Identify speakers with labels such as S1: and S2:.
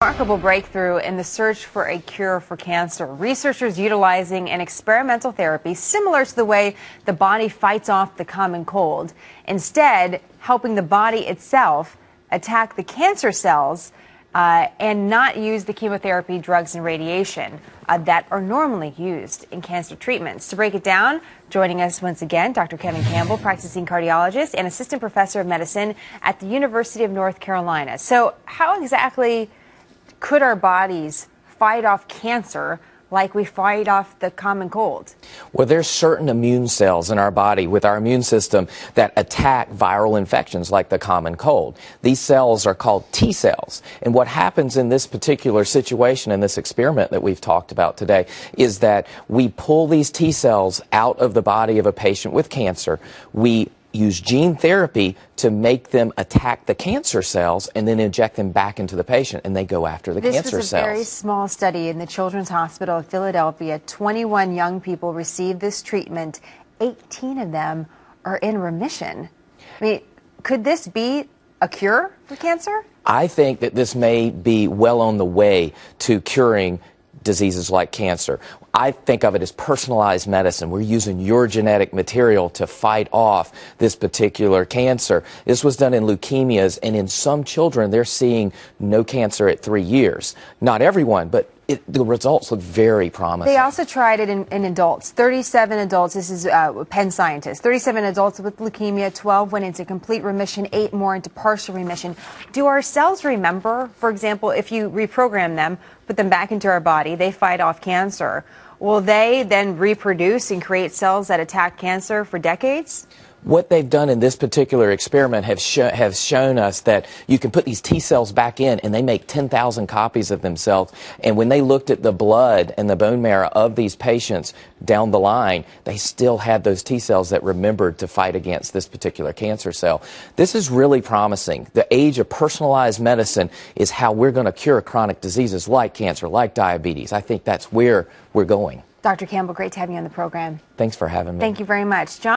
S1: Remarkable breakthrough in the search for a cure for cancer. Researchers utilizing an experimental therapy similar to the way the body fights off the common cold, instead helping the body itself attack the cancer cells and not use the chemotherapy, drugs, and radiation that are normally used in cancer treatments. To break it down, joining us once again, Dr. Kevin Campbell, practicing cardiologist and assistant professor of medicine at the University of North Carolina. So how exactly could our bodies fight off cancer like we fight off the common cold?
S2: Well, there's certain immune cells in our body with our immune system that attack viral infections like the common cold. These cells are called T cells. And what happens in this particular situation, in this experiment that we've talked about today, is that we pull these T cells out of the body of a patient with cancer. We use gene therapy to make them attack the cancer cells and then inject them back into the patient, and they go after the cancer cells.
S1: This was a very small study in the Children's Hospital of Philadelphia. 21 young people received this treatment. 18 of them are in remission. I mean, could this be a cure for cancer?
S2: I think that this may be well on the way to curing diseases like cancer. I think of it as personalized medicine. We're using your genetic material to fight off this particular cancer. This was done in leukemias, and in some children, they're seeing no cancer at 3 years. Not everyone, but the results look very promising.
S1: They also tried it in adults. 37 adults, this is Penn scientists, 37 adults with leukemia, 12 went into complete remission, 8 more into partial remission. Do our cells remember, for example, if you reprogram them, put them back into our body, they fight off cancer, will they then reproduce and create cells that attack cancer for decades?
S2: What they've done in this particular experiment have shown us that you can put these T cells back in, and they make 10,000 copies of themselves. And when they looked at the blood and the bone marrow of these patients down the line, they still had those T cells that remembered to fight against this particular cancer cell. This is really promising. The age of personalized medicine is how we're going to cure chronic diseases like cancer, like diabetes. I think that's where we're going.
S1: Dr. Campbell, great to have you on the program.
S2: Thanks for having me.
S1: Thank you very much. John